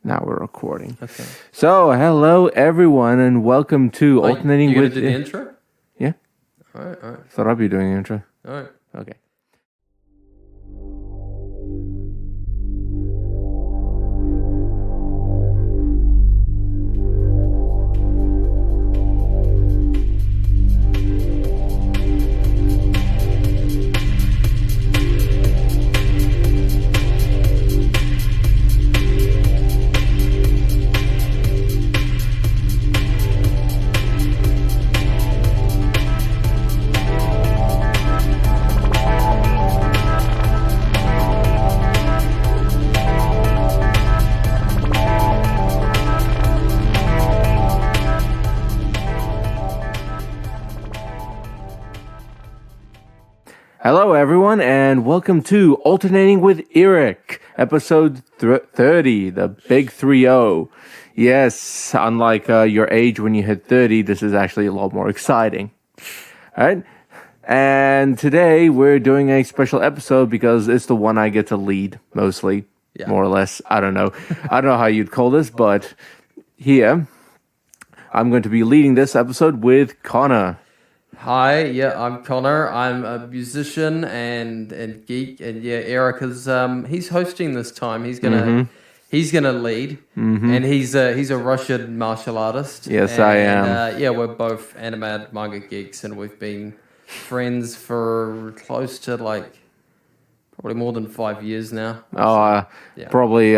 Now we're recording. Okay. So, hello everyone, and welcome to Alternating you with... do the intro? Yeah? All right. Thought I'd be doing the intro. All right. Okay. Hello everyone, and welcome to Alternating with Erik, episode 30, the big 3-0. Yes, unlike your age when you hit 30, this is actually a lot more exciting. Alright? And today we're doing a special episode because it's the one I get to lead, mostly, more or less. I don't know. I don't know how you'd call this, but here, I'm going to be leading this episode with Connor. Hi, I'm Connor. I'm a musician and geek, and Eric is he's hosting this time. He's gonna lead, and he's a Russian martial artist. Yes, I am. We're both anime manga geeks, and we've been friends for close to probably more than 5 years now. Probably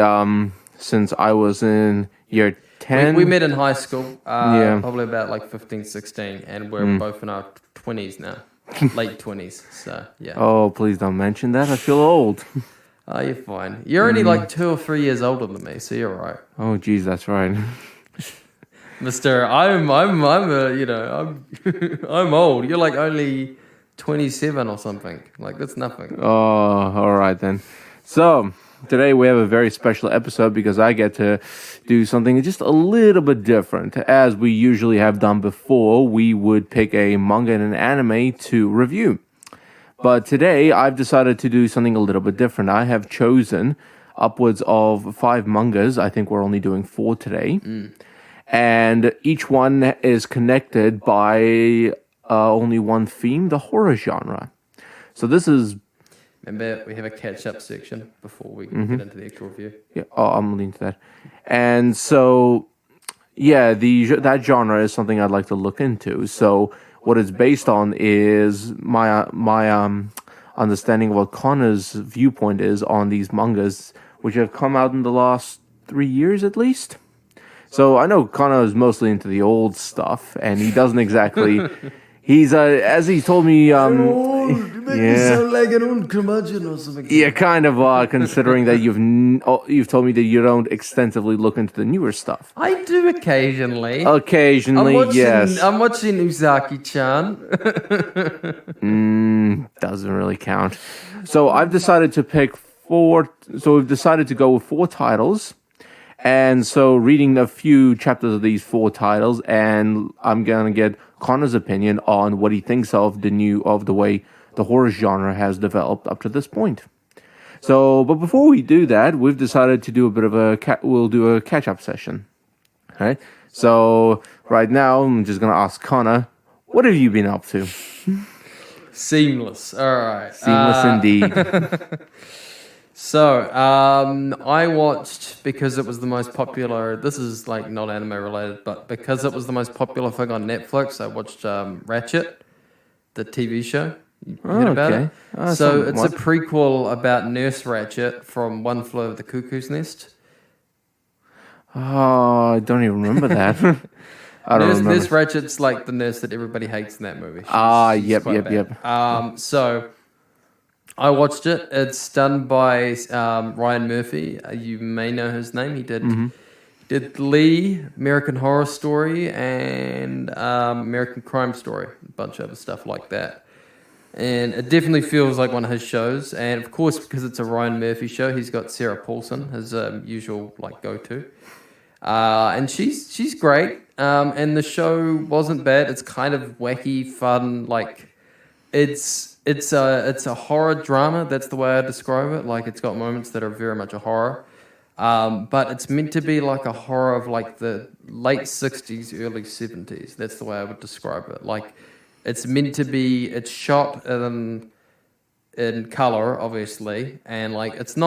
since I was in year 10. We met in high school, probably about 15, 16, and we're both in our 20s now, late 20s, so yeah. Oh, please don't mention that. I feel old. Oh, you're fine. You're only 2 or 3 years older than me, so you're right. Oh, geez, that's right. Mister, I'm I'm old. You're only 27 or something. That's nothing. Oh, all right then. So, today we have a very special episode because I get to do something just a little bit different. As we usually have done before, we would pick a manga and an anime to review. But today, I've decided to do something a little bit different. I have chosen upwards of 5 mangas. I think we're only doing 4 today. And each one is connected by only one theme, the horror genre. So this is... Remember, we have a catch-up section before we get into the actual review. Yeah, I'm leaning to that. And so, that genre is something I'd like to look into. So what it's based on is my understanding of what Connor's viewpoint is on these mangas, which have come out in the last 3 years at least. So I know Connor is mostly into the old stuff, and he doesn't exactly... He's, as he told me... You make me sound like an old curmudgeon or something. Yeah, kind of, considering that you've told me that you don't extensively look into the newer stuff. I do occasionally. Yes. I'm watching Uzaki-chan. Doesn't really count. So I've decided to pick 4... So we've decided to go with 4 titles. And so reading a few chapters of these 4 titles, and I'm going to get Connor's opinion on what he thinks of the way the horror genre has developed up to this point. So, but before we do that, we've decided to do a bit of we'll do a catch-up session. All right? So, right now, I'm just going to ask Connor, what have you been up to? Seamless. All right. Seamless indeed. So, I watched, because it was the most popular, this is not anime related, but because it was the most popular thing on Netflix, I watched Ratchet, the TV show. You heard about it? So it's a prequel about Nurse Ratchet from One Flew Over the Cuckoo's Nest. Oh, I don't even remember that. I don't remember. Nurse Ratchet's the nurse that everybody hates in that movie. Yep. So I watched it. It's done by Ryan Murphy. You may know his name. He did Lee, American Horror Story, and American Crime Story. A bunch of other stuff like that. And it definitely feels like one of his shows. And of course, because it's a Ryan Murphy show, he's got Sarah Paulson, his usual go-to. And she's great. And the show wasn't bad. It's kind of wacky, fun. It's a horror drama. That's the way I describe it. It's got moments that are very much a horror. But it's meant to be like a horror of like the late 60s, early 70s. That's the way I would describe it. Like, it's meant to be, it's shot in color, obviously, and like it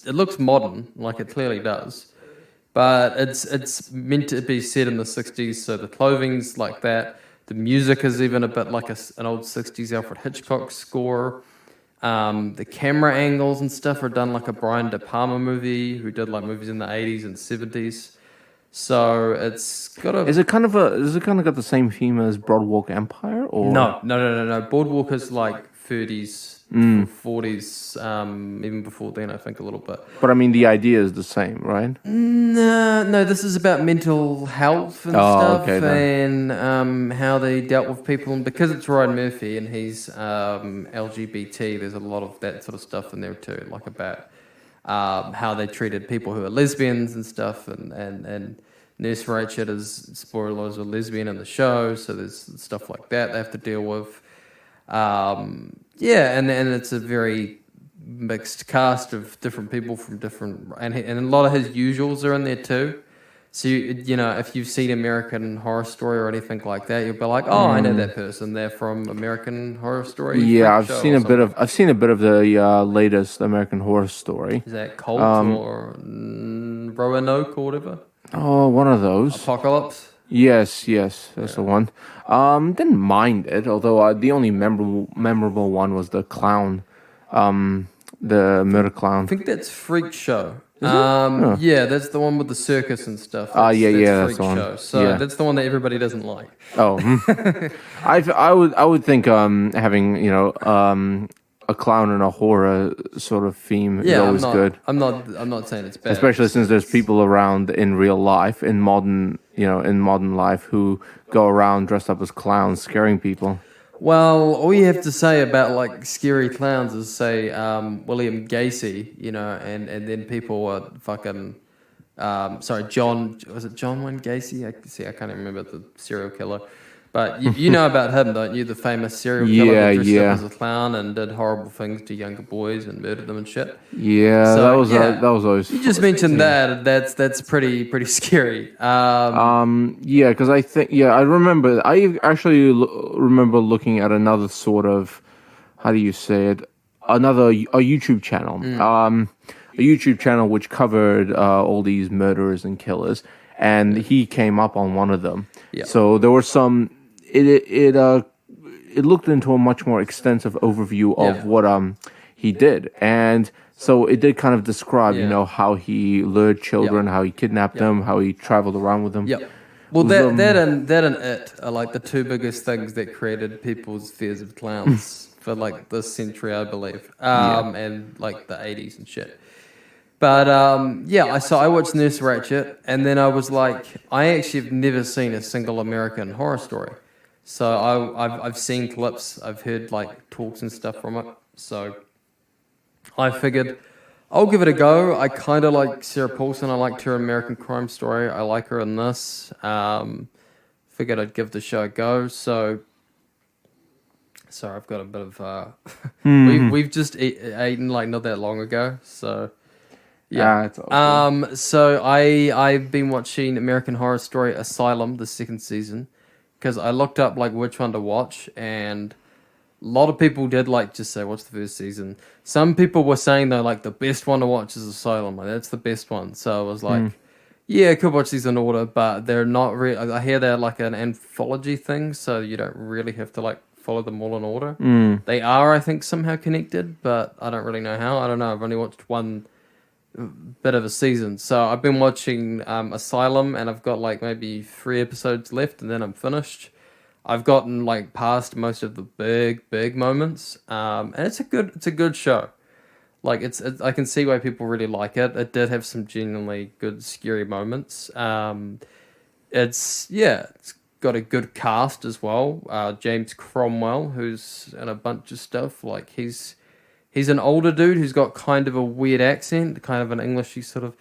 looks modern, like it clearly does, but it's meant to be set in the 60s, so the clothing's like that. The music is even a bit like an old 60s Alfred Hitchcock score. The camera angles and stuff are done like a Brian De Palma movie, who did like movies in the 80s and 70s. So it's got a... Is it kind of got the same theme as Broadwalk Empire, or No. Boardwalk is like 30s, 40s, even before then, I think a little bit. But I mean, the idea is the same, right? No, this is about mental health and stuff, okay, and how they dealt with people. And because it's Ryan Murphy and he's LGBT, there's a lot of that sort of stuff in there too, like about how they treated people who are lesbians and stuff, and Nurse Ratched is, spoilers, a lesbian in the show, so there's stuff like that they have to deal with. And it's a very mixed cast of different people from different, and a lot of his usuals are in there too. So you know, if you've seen American Horror Story or anything like that, you'll be like, oh, I know that person. They're from American Horror Story. Yeah, I've seen a bit of the latest American Horror Story. Is that Cult or Roanoke or whatever? Oh, one of those. Apocalypse. Yes, that's the one. Didn't mind it, although the only memorable one was the clown, the murder clown. I think that's Freak Show. Oh. Yeah, that's the one with the circus and stuff. That's Freak the one. Show. So that's the one that everybody doesn't like. Oh, I would think having a clown and a horror sort of theme is always good. I'm not saying it's bad. Especially since there's people around in real life, in modern life, who go around dressed up as clowns, scaring people. Well, all you have to say about like scary clowns is say William Gacy, and then people are fucking. John, was it John Wayne Gacy? I can't even remember the serial killer. But you know about him, don't you? The famous serial killer who dressed up as a clown and did horrible things to younger boys and murdered them and shit. Yeah, so, that was always. You just mentioned that. That's pretty scary. Because I think I remember. I actually remember looking at another sort of, how do you say it? A YouTube channel. A YouTube channel which covered all these murderers and killers, and he came up on one of them. Yep. So there were some. It looked into a much more extensive overview of what he did, and so it did kind of describe how he lured children, how he kidnapped them, how he traveled around with them. Yep. Well, that and It are like the two biggest things that created people's fears of clowns for like this century, I believe, and like the 80s and shit. But I watched Nurse Ratched, and then I was like, I actually have never seen a single American Horror Story. So I've seen clips, I've heard like talks and stuff from it. So I figured I'll give it a go. I kind of like Sarah Paulson. I liked her American Crime Story. I like her in this. Figured I'd give the show a go. So sorry, I've got a bit of. We've just eaten like not that long ago. So. Yeah. It's all so I've been watching American Horror Story Asylum, the second season, because I looked up like which one to watch, and a lot of people did like just say watch the first season. Some people were saying though like the best one to watch is Asylum, like that's the best one. So I was like, yeah, I could watch these in order, but they're not really. I hear they're like an anthology thing, so you don't really have to like follow them all in order. They are, I think, somehow connected, but I don't really know how. I don't know. I've only watched one bit of a season, so I've been watching Asylum, and I've got like maybe 3 episodes left, and then I'm finished. I've gotten like past most of the big moments, and it's a good show. Like it's I can see why people really like it. It did have some genuinely good scary moments. It's got a good cast as well. James Cromwell, who's in a bunch of stuff. Like he's an older dude who's got kind of a weird accent, kind of an Englishy sort of.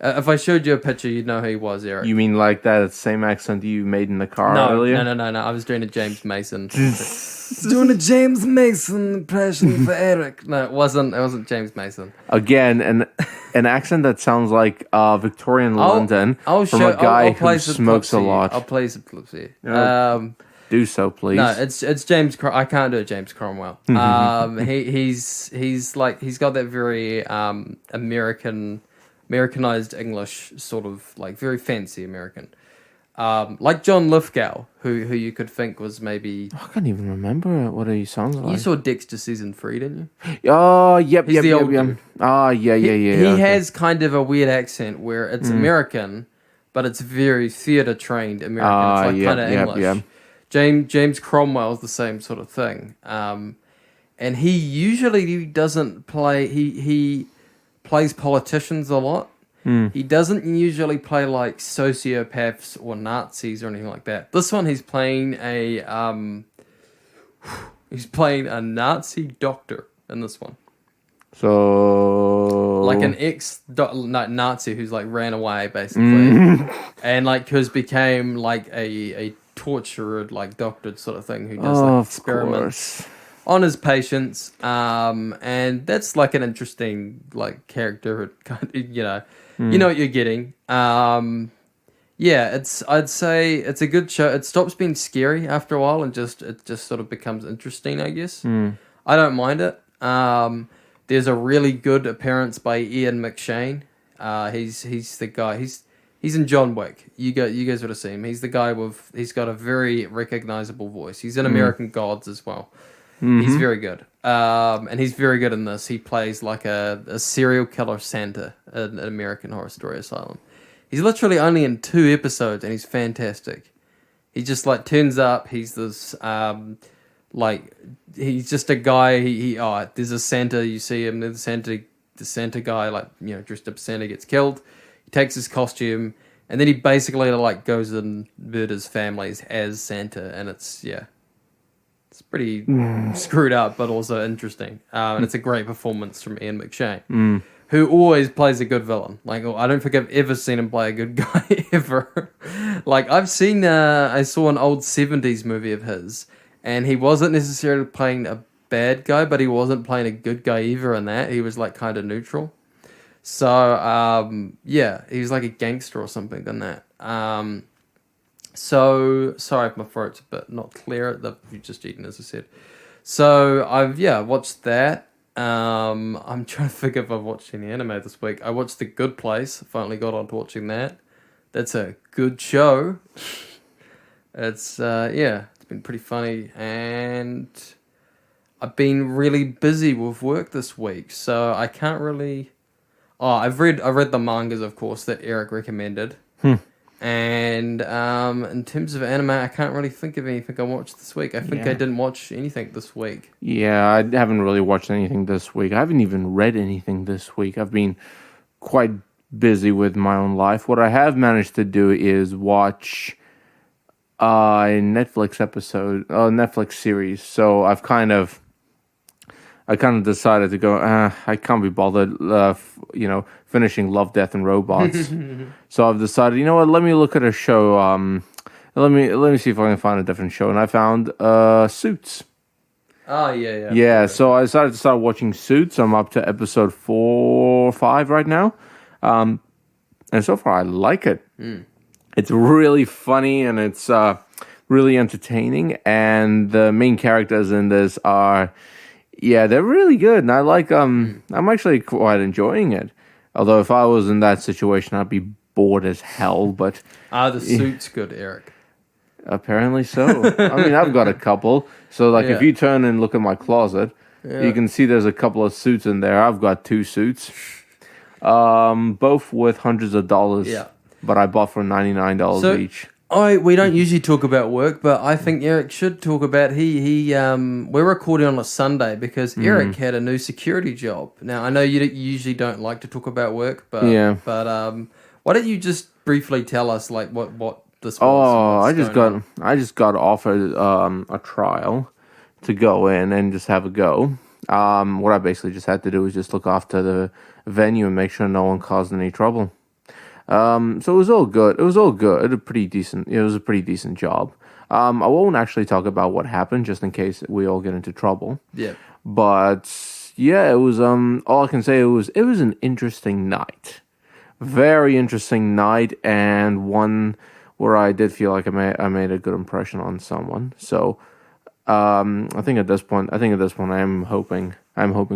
If I showed you a picture, you'd know who he was, Eric. You mean like that same accent you made in the car earlier? No. I was doing a James Mason. Doing a James Mason impression for Eric. No, it wasn't James Mason. Again, and an accent that sounds like Victorian London from a guy who smokes a lot. I'll play some clips here. Do so, please. No, it's James. I can't do a James Cromwell. He's got that very Americanized English sort of like very fancy American. Like John Lithgow, who you could think was maybe... I can't even remember what he sounds like. You saw Dexter season 3, didn't you? Oh, yep, He's the old yep. dude. Ah, yeah. He has kind of a weird accent where it's American, but it's very theatre trained American. It's like kind of English. Yeah. James Cromwell's the same sort of thing. And he usually doesn't play... He plays politicians a lot. He doesn't usually play like sociopaths or Nazis or anything like that. This one, he's playing a Nazi doctor in this one. So like an Nazi who's like ran away basically, and like who's became like a tortured like doctored sort of thing who does like experiments on his patients. And that's like an interesting like character, you know what you're getting. I'd say it's a good show. It stops being scary after a while and it just sort of becomes interesting, I guess. I don't mind it. There's a really good appearance by Ian McShane. He's the guy. He's in John Wick. You guys would have seen him. He's the guy he's got a very recognizable voice. He's in American Gods as well. He's very good. And he's very good in this. He plays like a serial killer Santa in an American Horror Story Asylum. He's literally only in 2 episodes and he's fantastic. He just like turns up. He's this he's just a guy. There's a Santa. You see him. The Santa guy dressed up as Santa gets killed. He takes his costume and then he basically like goes and murders families as Santa, and it's pretty screwed up, but also interesting. And it's a great performance from Ian McShane, who always plays a good villain. Like, I don't think I've ever seen him play a good guy ever. Like, I saw an old 70s movie of his, and he wasn't necessarily playing a bad guy, but he wasn't playing a good guy either in that. He was, like, kind of neutral. So, he was like a gangster or something in that. So, sorry if my throat's a bit not clear. You've just eaten, as I said. So, I've watched that. I'm trying to think if I've watched any anime this week. I watched The Good Place. I finally got on to watching that. That's a good show. It's been pretty funny. And I've been really busy with work this week, so I can't really... I've read the mangas, of course, that Eric recommended. And in terms of anime, I can't really think of anything I watched this week. I think I didn't watch anything this week. Yeah, I haven't really watched anything this week. I haven't even read anything this week. I've been quite busy with my own life. What I have managed to do is watch a Netflix series. So I've kind of decided to go, I can't be bothered, finishing Love, Death, and Robots. So I've decided, you know what, let me look at a show. Let me see if I can find a different show. And I found Suits. Oh, yeah. Yeah, so I decided to start watching Suits. I'm up to episode 4 or 5 right now. And so far, I like it. It's really funny and it's really entertaining. And the main characters in this are... Yeah, they're really good, and I like. I'm actually quite enjoying it. Although, if I was in that situation, I'd be bored as hell. But the Suit's good, Eric. Apparently so. I mean, I've got a couple. So, if you turn and look at my closet, you can see there's a couple of suits in there. I've got 2 suits, both worth hundreds of dollars. Yeah, but I bought for $99 each. We don't usually talk about work, but I think Eric should talk about we're recording on a Sunday because Eric had a new security job. Now I know you usually don't like to talk about work, but why don't you just briefly tell us like what this was? I just got offered a trial to go in and just have a go. What I basically just had to do was just look after the venue and make sure no one caused any trouble. So it was all good. It was a pretty decent job. I won't actually talk about what happened just in case we all get into trouble. Yeah. But yeah, it was all I can say, it was an interesting night. Very interesting night, and one where I did feel like I made a good impression on someone. So I think at this point I'm hoping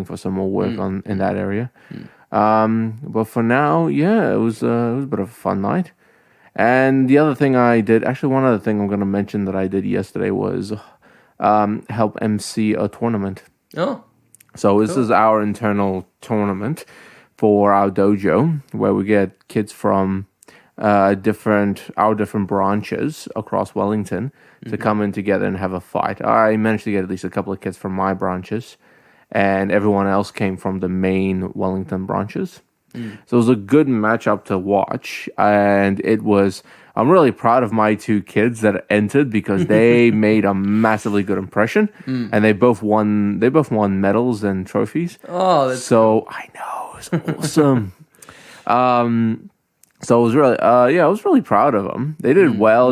for some more work on in that area. But for now, yeah, it was a bit of a fun night. And the other thing I did, actually, one other thing I'm going to mention that I did yesterday was help MC a tournament. Oh, So this is our internal tournament for our dojo, where we get kids from our different branches across Wellington to come in together and have a fight. I managed to get at least a couple of kids from my branches, and everyone else came from the main Wellington branches. So it was a good matchup to watch, and I'm really proud of my two kids that entered because they made a massively good impression, and they both won medals and trophies. Oh, that's so cool. I know, it was awesome. So it was really, I was really proud of them. They did well,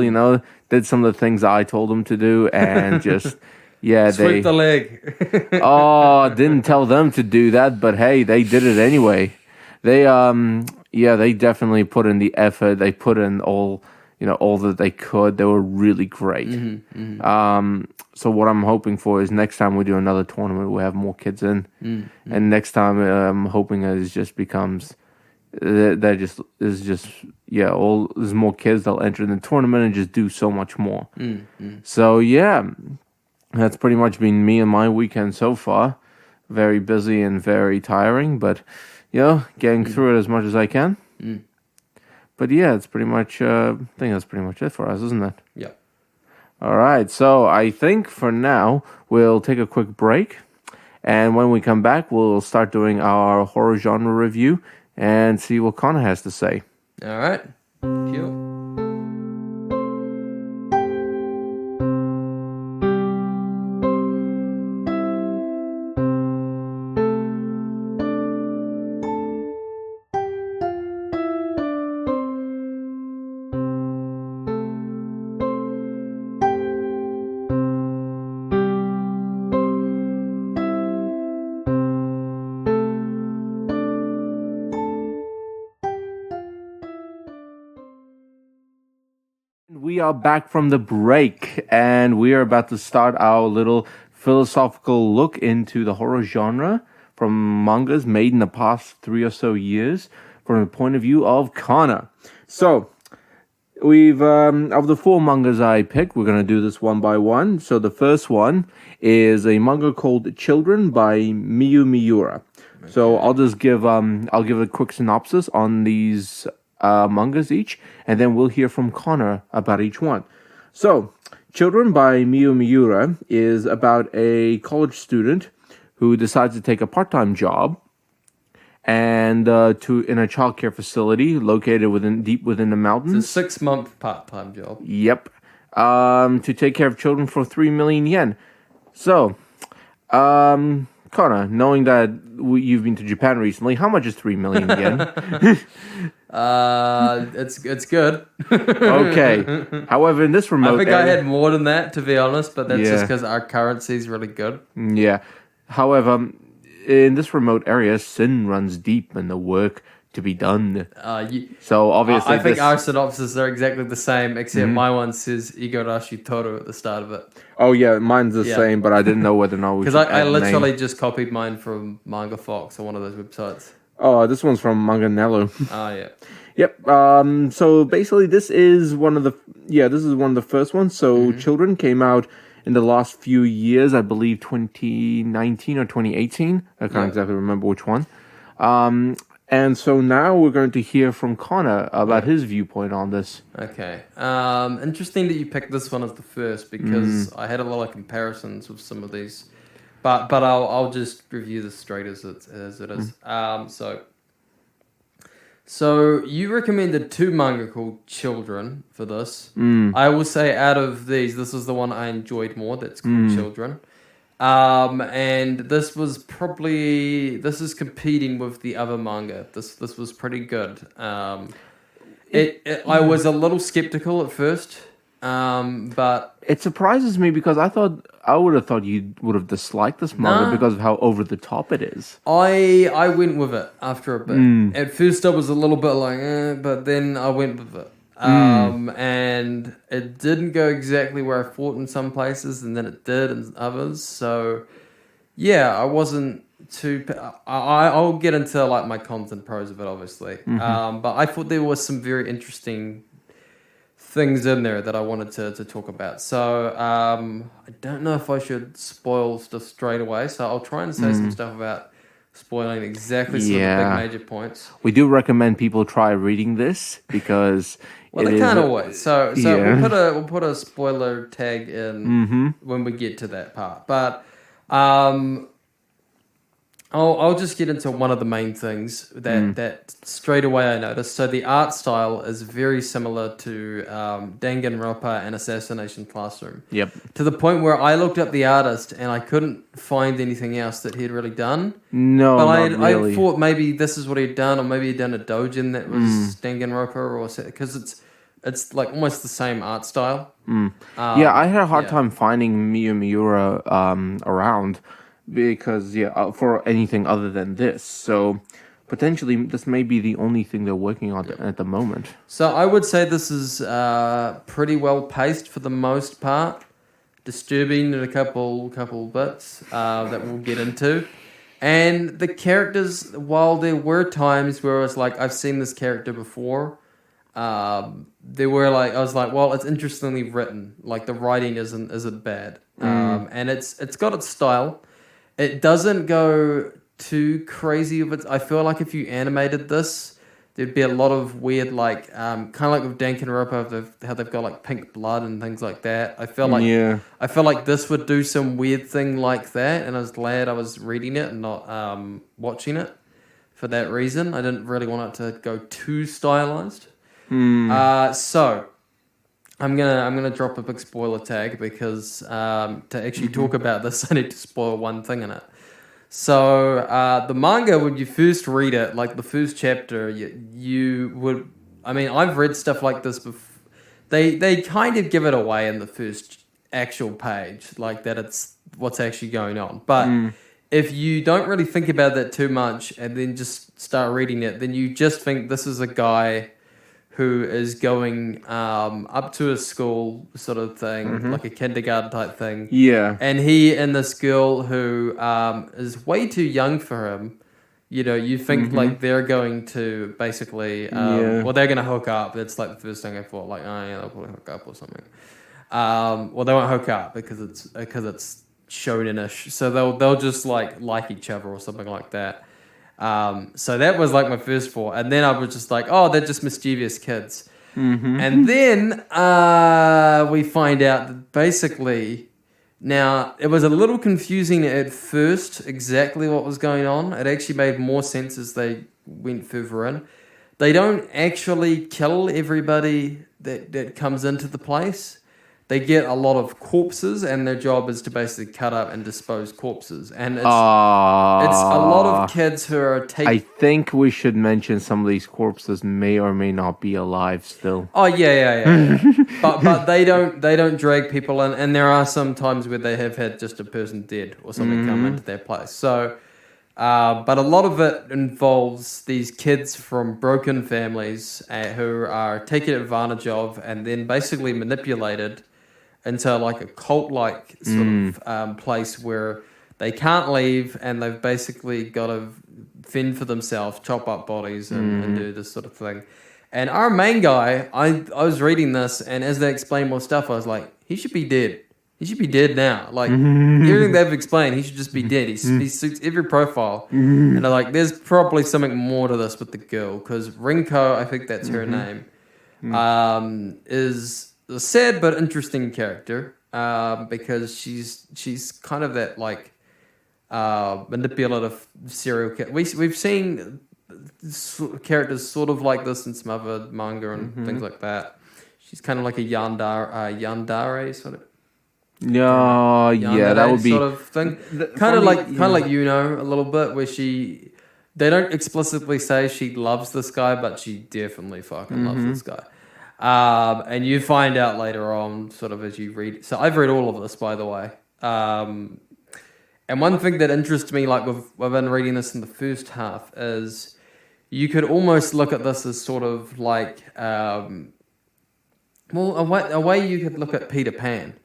did some of the things I told them to do, and just, yeah, sweep the leg. Didn't tell them to do that, but hey, they did it anyway. They, they definitely put in the effort. They put in all that they could. They were really great. So what I'm hoping for is next time we do another tournament, we have more kids in, and next time I'm hoping it just becomes. There's more kids that'll enter the tournament and just do so much more. So yeah, that's pretty much been me and my weekend so far. Very busy and very tiring, but getting through it as much as I can. But yeah, it's pretty much. I think that's pretty much it for us, isn't it? Yeah. All right, so I think for now we'll take a quick break, and when we come back, we'll start doing our horror genre review and see what Connor has to say. All right. Cool. We are back from the break, and we are about to start our little philosophical look into the horror genre from mangas made in the past 3 or so years from the point of view of Connor. So, we've, of the 4 mangas I picked, we're going to do this one by one. So, the first one is a manga called Children by Miyu Miura. Okay. So, I'll give a quick synopsis on these mangas each, and then we'll hear from Connor about each one. So, Children by Miyu Miura is about a college student who decides to take a part-time job and in a childcare facility located deep within the mountains. It's a 6-month part-time job. Yep. To take care of children for 3 million yen. So, Connor, knowing that you've been to Japan recently, how much is 3 million yen? It's good. Okay. However, in this remote I think area, I had more than that, to be honest, but that's just because our currency is really good. Yeah. However, in this remote area, sin runs deep and the work to be done. So obviously, I think our synopses are exactly the same, except my one says Igarashi Toru at the start of it. Oh yeah, mine's the same, but I didn't know whether or not we because I literally just copied mine from Manga Fox or one of those websites. Oh, this one's from Manga Nello. Oh yeah. Yep. So basically, this is one of the first ones. So Children came out in the last few years, I believe 2019 or 2018. I can't exactly remember which one. And so now we're going to hear from Connor about his viewpoint on this. Okay. Interesting that you picked this one as the first because I had a lot of comparisons with some of these, but I'll just review this straight as it is. So you recommended 2 manga called Children for this. I will say out of these, this is the one I enjoyed more. That's called Children. And this is competing with the other manga. This was pretty good. I was a little skeptical at first But It surprises me because I would have thought you would have disliked this manga nah, because of how over the top it is. I went with it after a bit. Mm. At first, I was a little bit like, but then I went with it. And it didn't go exactly where I thought in some places, and then it did in others. So, yeah, I wasn't too. I'll get into like my cons and pros of it, obviously. But I thought there was some very interesting things in there that I wanted to talk about. So I don't know if I should spoil stuff straight away. So I'll try and say some stuff about spoiling exactly some of the big Yeah. major points. We do recommend people try reading this because Well, it they is can't a- always. So Yeah. we'll put a spoiler tag in when we get to that part. But um, I'll just get into one of the main things that straight away I noticed. So the art style is very similar to Danganronpa and Assassination Classroom. Yep. To the point where I looked up the artist and I couldn't find anything else that he'd really done. No, But not really. I thought maybe this is what he'd done, or maybe he'd done a doujin that was Danganronpa, or because it's like almost the same art style. Yeah, I had a hard yeah. time finding Miura around because for anything other than this. So potentially this may be the only thing they're working on at the moment. So I would say this is pretty well paced for the most part. Disturbing in a couple bits that we'll get into. And the characters, while there were times where I was like, I've seen this character before, there were like, I was like, well, it's interestingly written. Like the writing isn't bad, and it's got its style. It doesn't go too crazy of it. I feel like if you animated this, there'd be a lot of weird, like, kind of like with Danganronpa, how they've got like pink blood and things like that. I feel like this would do some weird thing like that, and I was glad I was reading it and not watching it for that reason. I didn't really want it to go too stylized. So I'm gonna drop a big spoiler tag because to actually talk about this, I need to spoil one thing in it. So the manga, when you first read it, like the first chapter, you would. I mean, I've read stuff like this before. They kind of give it away in the first actual page, like that it's what's actually going on. But if you don't really think about that too much and then just start reading it, then you just think this is a guy who is going up to a school sort of thing, like a kindergarten type thing. Yeah. And he and this girl who is way too young for him, you know, you think like they're going to basically, well, they're going to hook up. It's like the first thing I thought, like, oh yeah, they'll probably hook up or something. Well, they won't hook up because it's shonen-ish. So they'll just like each other or something like that. So that was like my first thought, and then I was just like, oh, they're just mischievous kids. And then we find out that basically, now it was a little confusing at first exactly what was going on. It actually made more sense as they went further in. They don't actually kill everybody that comes into the place. They get a lot of corpses, and their job is to basically cut up and dispose corpses. And it's a lot of kids who are I think we should mention some of these corpses may or may not be alive still. Oh yeah. but they don't drag people in, and there are some times where they have had just a person dead or something come into their place. So, but a lot of it involves these kids from broken families who are taken advantage of and then basically manipulated into like a cult-like sort of place where they can't leave, and they've basically got to fend for themselves, chop up bodies, and do this sort of thing. And our main guy, I was reading this, and as they explain more stuff, I was like, he should be dead. He should be dead now. Like, everything they've explained, he should just be dead. He suits every profile. And I'm like, there's probably something more to this with the girl, because Rinko, I think that's her name, is a sad but interesting character, because she's kind of that, like, manipulative serial killer. We've seen characters sort of like this in some other manga and things like that. She's kind of like a yandere sort of. No, yeah, that would be sort of thing. Kind of like a little bit, where they don't explicitly say she loves this guy, but she definitely fucking loves this guy. And you find out later on, sort of as you read. So I've read all of this, by the way. And one thing that interests me, like within reading this in the first half, is you could almost look at this as sort of like, a way you could look at Peter Pan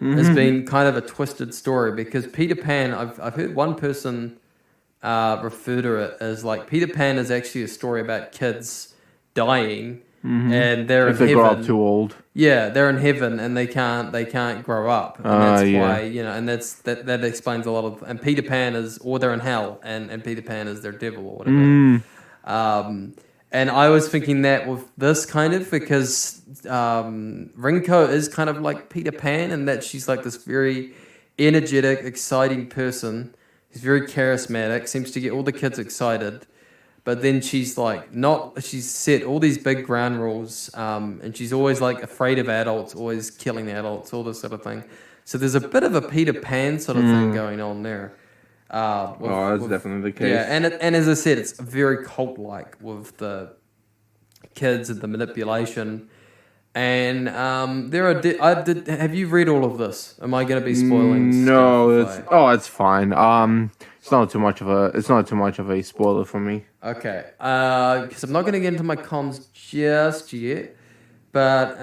as being kind of a twisted story, because Peter Pan, I've heard one person refer to it as like Peter Pan is actually a story about kids dying, and they're If in they heaven. grow up too old. Yeah, they're in heaven and they can't grow up, and that's why, and that explains a lot of. And Peter Pan or they're in hell, and Peter Pan is their devil or whatever. And I was thinking that with this kind of, because Rinko is kind of like Peter Pan, and that she's like this very energetic, exciting person. She's very charismatic, seems to get all the kids excited. But then she's like she's set all these big ground rules, and she's always like afraid of adults, always killing the adults, all this sort of thing. So there's a bit of a Peter Pan sort of thing going on there. That's definitely the case. Yeah, and as I said, it's very cult-like with the kids and the manipulation. And have you read all of this? Am I going to be spoiling? No, it's fine. It's not too much of a spoiler for me. Okay, because I'm not going to get into my cons just yet, but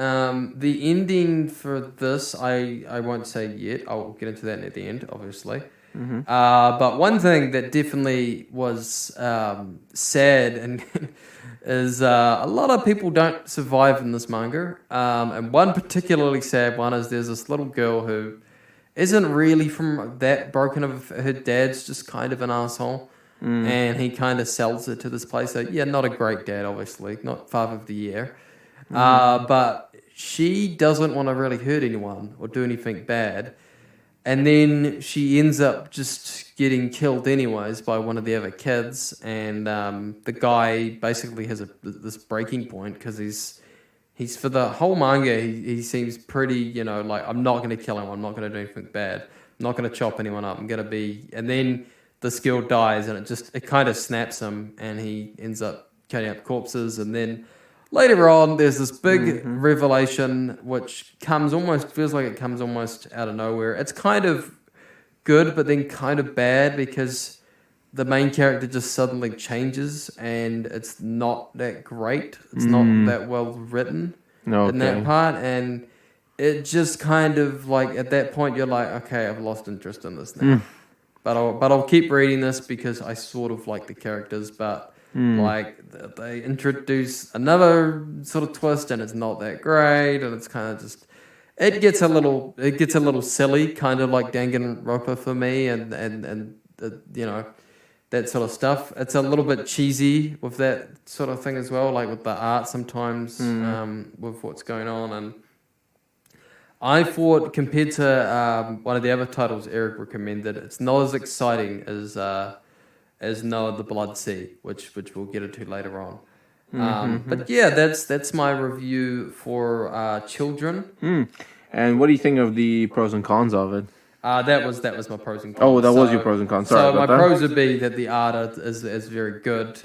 the ending for this, I won't say yet. I'll get into that at the end, obviously. But one thing that definitely was sad and is a lot of people don't survive in this manga. And one particularly sad one is there's this little girl who isn't really from that broken of, her dad's just kind of an asshole. And he kind of sells her to this place. So, yeah, not a great dad, obviously, not Father of the Year. But she doesn't want to really hurt anyone or do anything bad. And then she ends up just getting killed anyways by one of the other kids. And the guy basically has this breaking point, because he's for the whole manga, he seems pretty, like, I'm not going to kill him. I'm not going to do anything bad. I'm not going to chop anyone up. I'm going to be... And then this girl dies, and it kind of snaps him, and he ends up cutting up corpses. And then later on, there's this big revelation, which feels like it comes almost out of nowhere. It's kind of good, but then kind of bad, because the main character just suddenly changes, and it's not that great. It's not that well written in that part, and it just kind of like, at that point, you're like, okay, I've lost interest in this now. But I'll keep reading this because I sort of like the characters, but like they introduce another sort of twist, and it's not that great, and it's kind of just it gets a little silly, kind of like Danganronpa for me, and that sort of stuff. It's a little bit cheesy with that sort of thing as well, like with the art sometimes, with what's going on. And I thought, compared to one of the other titles Eric recommended, it's not as exciting as Noah the Blood Sea, which we'll get into later on. But yeah, that's my review for Children. And what do you think of the pros and cons of it? That was my pros and cons. Oh, that was your pros and cons. Sorry about that. Pros would be that the art is very good.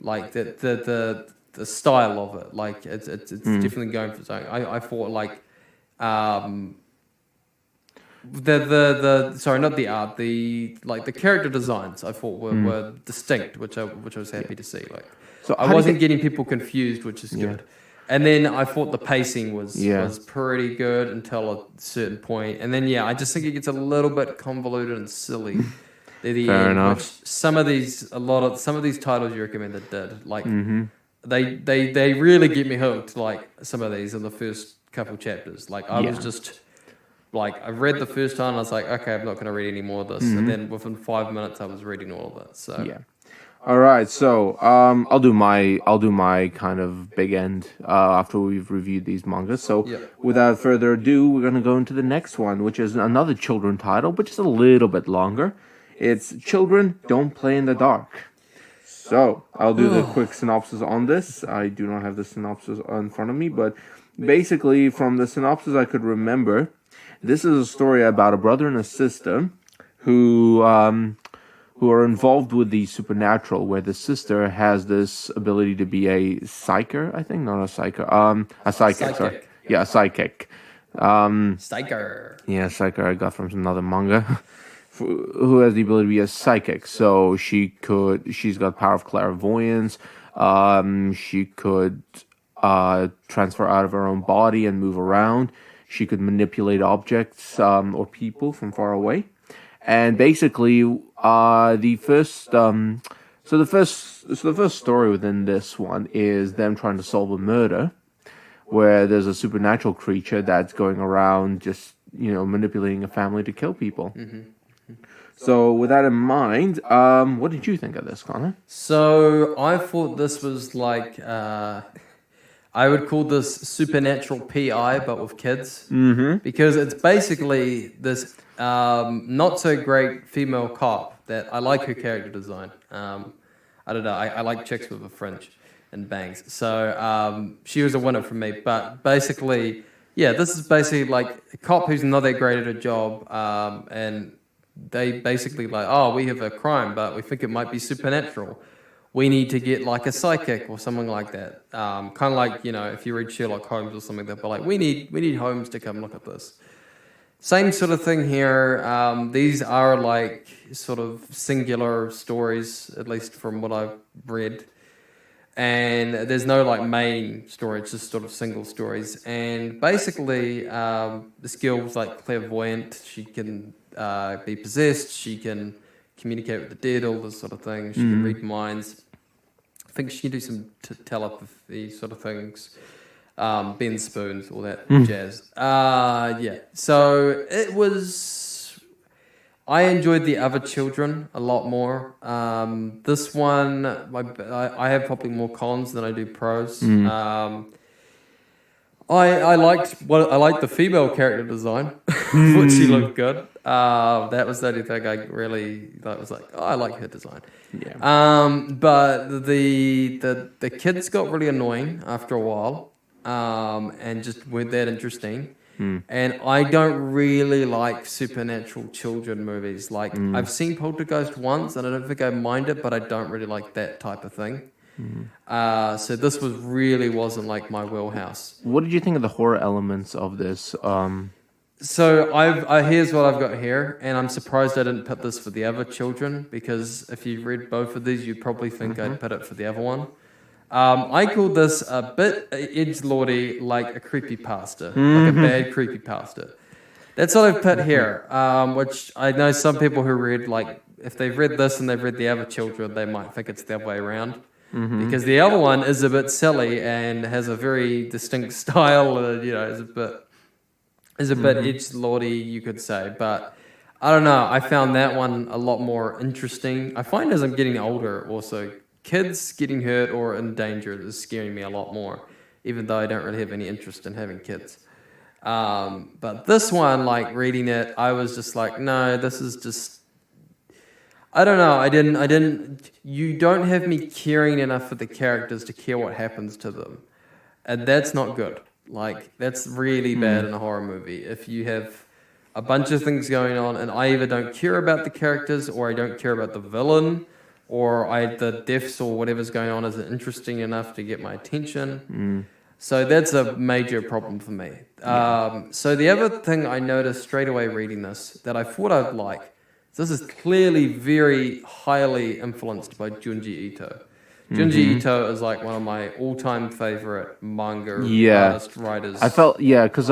Like the style of it, like it's definitely going for something. I thought like sorry, not the art, the character designs I thought were distinct, which I was happy to see. Like, so I wasn't getting people confused, which is good. And then I thought the pacing was pretty good until a certain point. And then I just think it gets a little bit convoluted and silly. Fair enough. Which some of these titles you recommended did. Like they really get me hooked, like some of these in the first couple chapters. Like I was just like, I read the first time and I was like, okay, I'm not going to read any more of this. And then within 5 minutes I was reading all of it. So all right, so I'll do my kind of big end after we've reviewed these mangas. So without further ado, we're gonna go into the next one, which is another children title, but just a little bit longer. It's Children Don't Play in the Dark. So I'll do the quick synopsis on this. I do not have the synopsis in front of me, but basically from the synopsis I could remember, this is a story about a brother and a sister who who are involved with the supernatural, where the sister has this ability to be a psyker, I think, not a psyker, a psychic, sorry. Psychic. Yeah, a psychic. Psyker. Yeah, psyker I got from another manga. Who has the ability to be a psychic. So she's got power of clairvoyance. She could transfer out of her own body and move around. She could manipulate objects or people from far away. And basically, the first story within this one is them trying to solve a murder, where there's a supernatural creature that's going around just manipulating a family to kill people. Mm-hmm. So, with that in mind, what did you think of this, Connor? So I thought this was like, I would call this supernatural PI, but with kids. Mm-hmm. Because it's basically this not so great female cop that I like her character design. I don't know, I like chicks with a fringe and bangs. So she was a winner for me. But basically, yeah, this is basically like a cop who's not that great at her job, and they basically like, oh, we have a crime, but we think it might be supernatural. We need to get like a psychic or something like that. Kind of like, if you read Sherlock Holmes or something, they'll be like, we need Holmes to come look at this. Same sort of thing here. These are like sort of singular stories, at least from what I've read. And there's no like main story, it's just sort of single stories. And basically, this girl's like clairvoyant. She can be possessed. She can communicate with the dead, all this sort of thing. She can read minds. I think she can do some telepathy sort of things. Bend spoons, all that jazz. Yeah. So it was. I enjoyed the other children a lot more. This one, I have probably more cons than I do pros. I liked the female character design. Thought she looked good. That was the only thing I really was like, oh, I like her design. Yeah. But the kids got really annoying after a while, and just weren't that interesting. And I don't really like supernatural children movies. Like I've seen Poltergeist once, and I don't think I mind it, but I don't really like that type of thing. So this really wasn't like my wheelhouse. What did you think of the horror elements of this? So here's what I've got here, and I'm surprised I didn't put this for the other children, because if you read both of these, you'd probably think I'd put it for the other one. I call this a bit edgelordy, like a creepypasta, like a bad creepypasta. That's what I've put here, which I know some people who read, like, if they've read this and they've read the other children, they might think it's the other way around. Because the other one is a bit silly and has a very distinct style, is a bit edgelordy, you could say. But I don't know, I found that one a lot more interesting. I find as I'm getting older also, kids getting hurt or in danger is scaring me a lot more, even though I don't really have any interest in having kids. But this one, like reading it, I was just like, no, this is just, I don't know. You don't have me caring enough for the characters to care what happens to them. And that's not good. Like, that's really bad in a horror movie. If you have a bunch of things going on and I either don't care about the characters, or I don't care about the villain, or the deaths or whatever's going on isn't interesting enough to get my attention. So that's a major problem for me. So the other thing I noticed straight away reading this that I thought I'd like, this is clearly very highly influenced by Junji Ito. Junji Ito is like one of my all-time favorite manga writers. I felt, because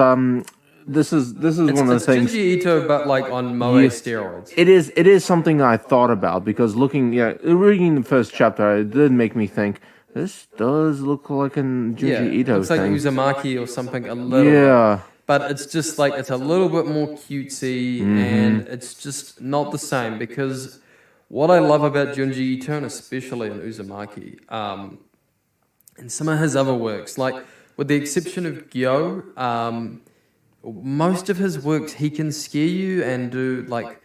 this is one of the things. Junji Ito, but like on Moe steroids. It is something I thought about, because reading the first chapter, it did make me think, this does look like a Junji Ito looks like thing. Uzumaki or something a little. Yeah. But it's just like, it's a little bit more cutesy, and it's just not the same, because what I love about Junji Ito, and especially in Uzumaki, and some of his other works, like with the exception of Gyo, most of his works, he can scare you and do like,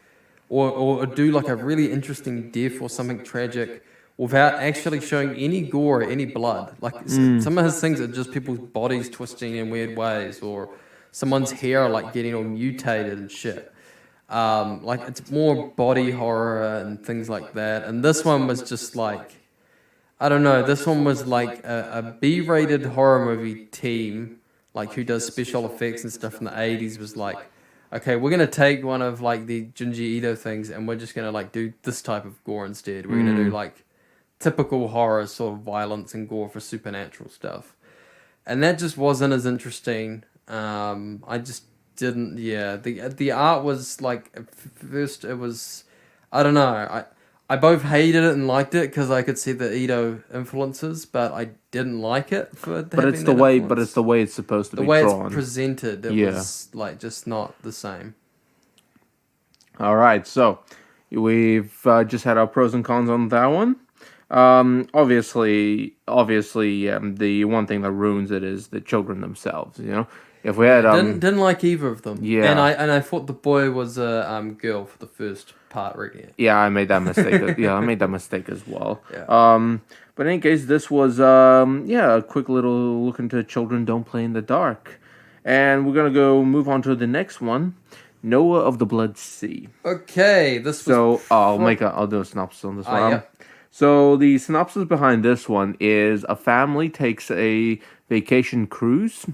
or do like a really interesting death or something tragic without actually showing any gore or any blood. Like some of his things are just people's bodies twisting in weird ways, or someone's hair like getting all mutated and shit. Like it's more body horror and things like that. And this one was just like, I don't know. This one was like a B-rated horror movie team, like who does special effects and stuff in the 80s, was like, okay, we're gonna take one of like the Junji Ito things, and we're just gonna like do this type of gore instead. We're gonna do like typical horror sort of violence and gore for supernatural stuff, and that just wasn't as interesting. I just didn't. Yeah, the art was like at first it was, I don't know. I both hated it and liked it because I could see the Ito influences, but I didn't like it for But having it's the that way. influence. But it's the way it's supposed to The be way drawn. it's presented, it was like just not the same. All right, so we've just had our pros and cons on that one. Obviously, the one thing that ruins it is the children themselves. You know, if we had Didn't like either of them. Yeah. and I thought the boy was a girl for the first part reading it. yeah, I made that mistake. Yeah, I made that mistake as well. Yeah. But in any case, this was a quick little look into Children Don't Play in the Dark, and we're gonna move on to the next one, Noah of the Blood Sea. Okay, this was So I'll do a synopsis on this one. yeah. So the synopsis behind this one is a family takes a vacation cruise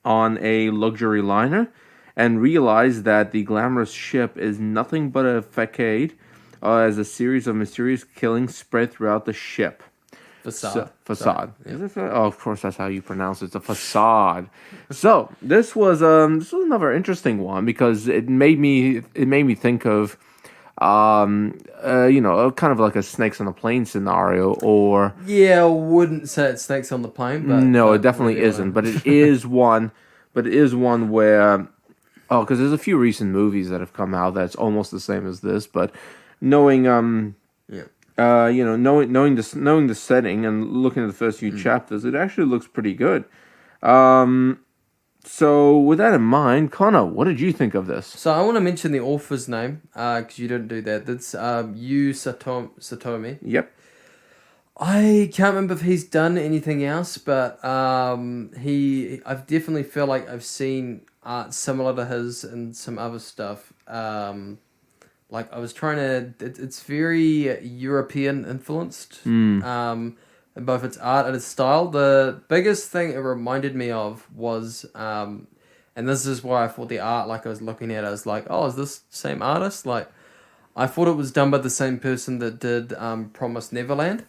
on a luxury liner and realize that the glamorous ship is nothing but a facade as a series of mysterious killings spread throughout the ship. Facade. Facade. Is it oh, of course, that's how you pronounce it. It's a facade. So this was another interesting one because it made me think of kind of like a snakes on a plane scenario, or Yeah, I wouldn't say it's snakes on the plane, but no, it definitely maybe isn't. But it is one. But it is one where because there's a few recent movies that have come out that's almost the same as this, but knowing knowing the setting and looking at the first few chapters, it actually looks pretty good. So with that in mind, Connor, what did you think of this? So I want to mention the author's name because you didn't do that. That's Yu Satomi. Yep. I can't remember if he's done anything else, but I definitely feel like I've seen art similar to his and some other stuff. Like I was trying to, it's very European influenced. In both its art and its style. The biggest thing it reminded me of was, and this is why I thought the art, like I was looking at it, I was like, oh, is this the same artist? Like, I thought it was done by the same person that did Promised Neverland.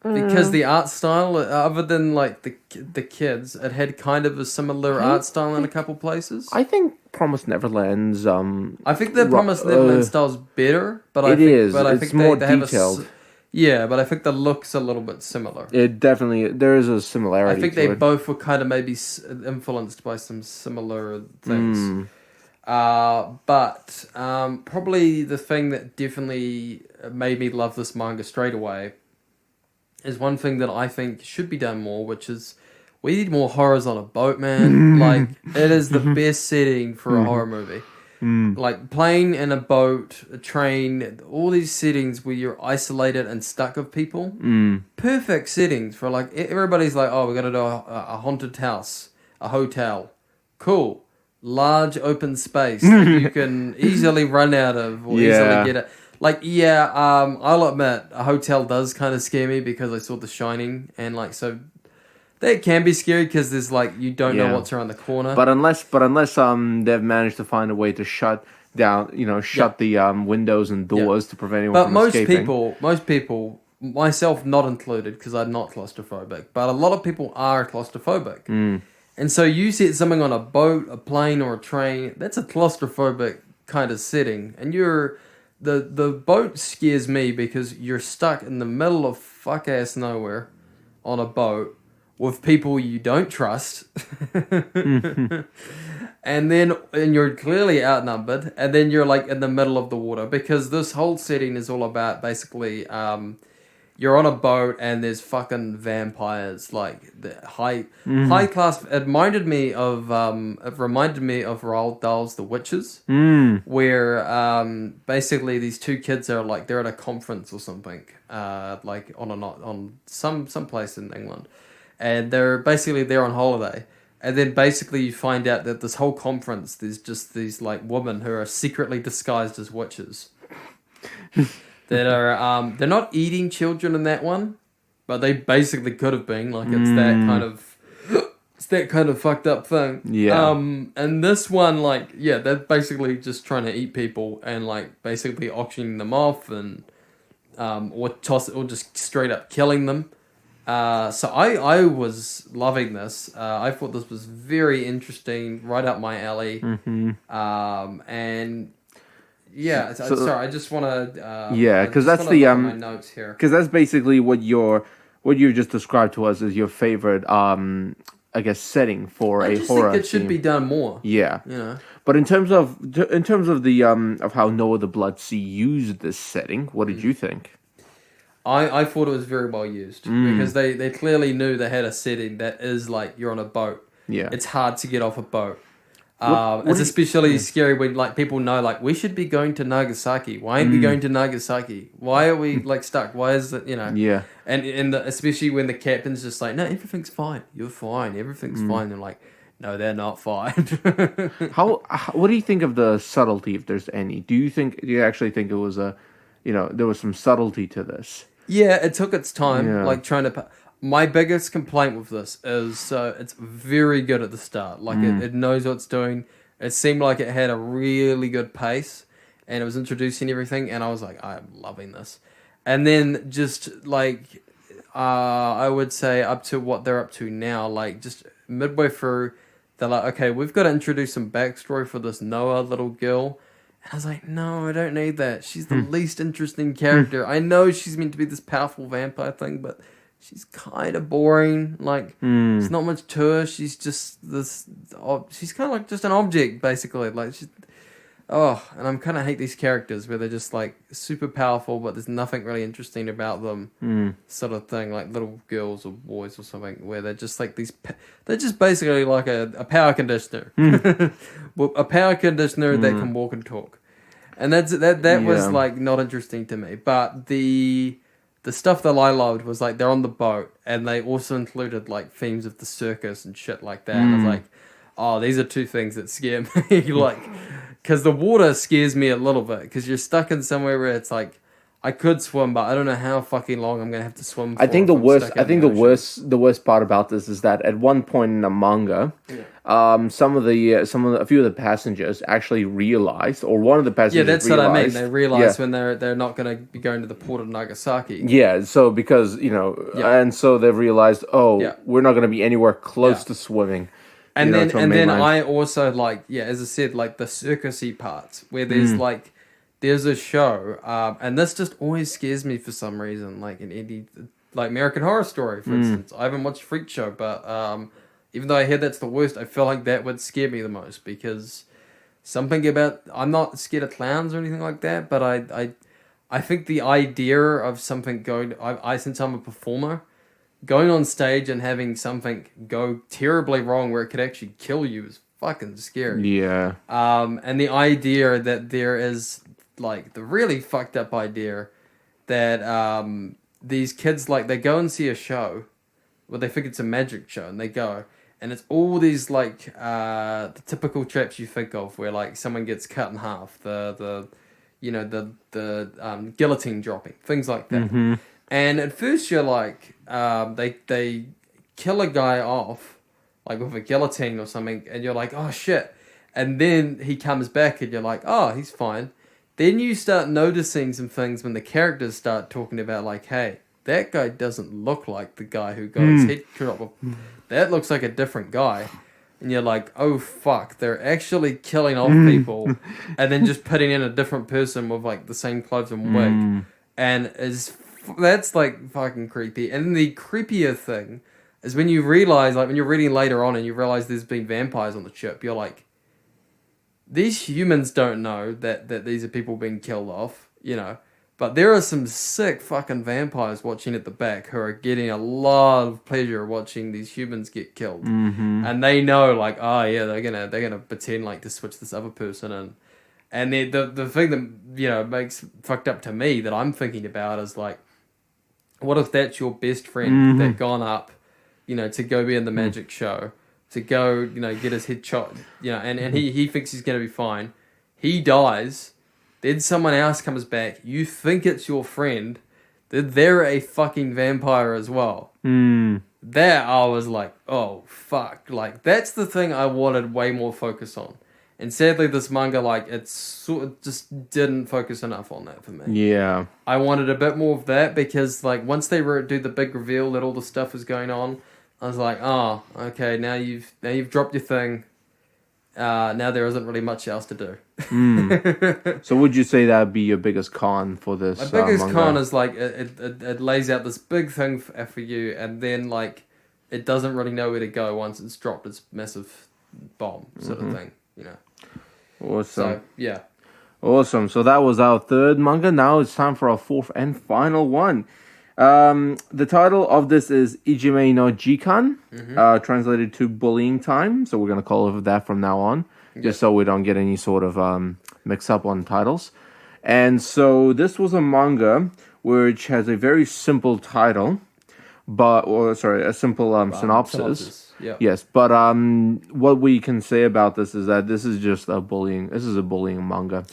Because the art style, other than like the kids, it had kind of a similar art style in a couple places. I think Promised Neverland's I think the Promised Neverland style's better, but I think more they have detailed. Yeah, but I think the look's a little bit similar. It definitely there is a similarity. I think to they it. both were kind of maybe influenced by some similar things. But probably the thing that definitely made me love this manga straight away is one thing that I think should be done more, which is we need more horrors on a boat, man. Like, it is the best setting for a horror movie. Like, plane and a boat, a train, all these settings where you're isolated and stuck with people. Perfect settings for, like, everybody's like, oh, we're going to do a haunted house, a hotel. Cool. Large open space that you can easily run out of or easily get it. Like, I'll admit, a hotel does kind of scare me because I saw The Shining, and, like, so that can be scary because there's, like, you don't know what's around the corner. But unless they've managed to find a way to shut down, the windows and doors to prevent anyone from escaping. But most people, myself not included, because I'm not claustrophobic, but a lot of people are claustrophobic. And so you set something on a boat, a plane, or a train, that's a claustrophobic kind of setting. And the boat scares me because you're stuck in the middle of fuck-ass nowhere on a boat with people you don't trust. and you're clearly outnumbered, and then you're like in the middle of the water, because this whole setting is all about basically you're on a boat and there's fucking vampires, like the high class. It reminded me of Roald Dahl's The Witches, where basically these two kids are like they're at a conference or something, like on some place in England, and they're on holiday, And then basically you find out that this whole conference, there's just these like women who are secretly disguised as witches. That are they're not eating children in that one, but they basically could have been. Like it's that kind of fucked up thing. Yeah. And this one, like, yeah, they're basically just trying to eat people and like basically auctioning them off and or just straight up killing them. So I was loving this. I thought this was very interesting, right up my alley. And yeah, sorry, I just want to. Yeah, because that's the my notes here. Because that's basically what you just described to us as your favorite, I guess, setting for a horror. I think it should be done more. Yeah, you know. But in terms of the of how Noah the Blood Sea used this setting, what did you think? I thought it was very well used because they clearly knew they had a setting that is like you're on a boat. Yeah, it's hard to get off a boat. It's especially scary when like people know like we should be going to Nagasaki. Why aren't we going to Nagasaki? Why are we like stuck? Why is it Yeah. And especially when the captain's just like, no, everything's fine. You're fine. Everything's fine. They're like, no, they're not fine. What do you think of the subtlety, if there's any? Do you actually think it was there was some subtlety to this? Yeah, it took its time. Yeah. Like trying to. My biggest complaint with this is it's very good at the start. Like it knows what it's doing. It seemed like it had a really good pace, and it was introducing everything. And I was like, I'm loving this. And then just like I would say up to what they're up to now, like just midway through, they're like, okay, we've got to introduce some backstory for this Noah little girl. And I was like, no, I don't need that. She's the least interesting character. I know she's meant to be this powerful vampire thing, but she's kind of boring. Like, there's not much to her. She's just this. She's kind of like just an object, basically. Like, and I kind of hate these characters where they're just like super powerful, but there's nothing really interesting about them, sort of thing. Like little girls or boys or something, where they're just like these. They're just basically like a power conditioner, a power conditioner that can walk and talk, and that was like not interesting to me. But the stuff that I loved was like they're on the boat, and they also included like themes of the circus and shit like that. And I was like, oh, these are two things that scare me, like, because the water scares me a little bit, because you're stuck in somewhere where it's like, I could swim, but I don't know how fucking long I'm gonna have to swim for. I think the worst part about this is that at one point in the manga, a few of the passengers actually realized, or one of the passengers that's realized, what I mean. They realize when they're not gonna be going to the port of Nagasaki. Yeah, so because and so they've realized, we're not gonna be anywhere close to swimming. And then I also like, as I said, like the circusy parts where there's like. There's a show, and this just always scares me for some reason, like in any, like American Horror Story, for instance. I haven't watched Freak Show, but even though I hear that's the worst, I feel like that would scare me the most, because something about, I'm not scared of clowns or anything like that, but I think the idea of something going, since I'm a performer, going on stage and having something go terribly wrong where it could actually kill you is fucking scary. Yeah. And the idea that there is, like, the really fucked up idea that these kids, like, they go and see a show, well, they think it's a magic show, and they go, and it's all these, like, the typical traps you think of, where, like, someone gets cut in half, the guillotine dropping, things like that. And at first you're like, they kill a guy off, like, with a guillotine or something, and you're like, oh, shit. And then he comes back, and you're like, oh, he's fine. Then you start noticing some things when the characters start talking about, like, hey, that guy doesn't look like the guy who got his head cut off. That looks like a different guy. And you're like, oh, fuck, they're actually killing off people and then just putting in a different person with, like, the same clothes and wig. And that's, like, fucking creepy. And the creepier thing is when you realize, like, when you're reading later on and you realize there's been vampires on the ship, you're like, these humans don't know that these are people being killed off, but there are some sick fucking vampires watching at the back who are getting a lot of pleasure watching these humans get killed. And they know, like, oh yeah, they're gonna pretend like to switch this other person in. And then the thing that, makes fucked up to me that I'm thinking about is, like, what if that's your best friend that gone up, to go be in the magic show to go, get his head shot, and he thinks he's going to be fine. He dies. Then someone else comes back. You think it's your friend. They're a fucking vampire as well. There I was like, oh, fuck. Like, that's the thing I wanted way more focus on. And sadly, this manga, like, it sort of just didn't focus enough on that for me. Yeah. I wanted a bit more of that because, like, once they do the big reveal that all the stuff is going on, I was like, oh, okay, now you've dropped your thing. Now there isn't really much else to do. So would you say that'd be your biggest con for this? My biggest manga? con is like it lays out this big thing for you, and then like it doesn't really know where to go once it's dropped its massive bomb sort of thing, Awesome. So yeah. Awesome. So that was our third manga. Now it's time for our fourth and final one. The title of this is Ijime no Jikan, translated to Bullying Time. So we're going to call it that from now on, just so we don't get any sort of mix up on titles. And so this was a manga which has a very simple title, a simple synopsis. Yeah. Yes, but what we can say about this is that this is just a bullying. This is a bullying manga,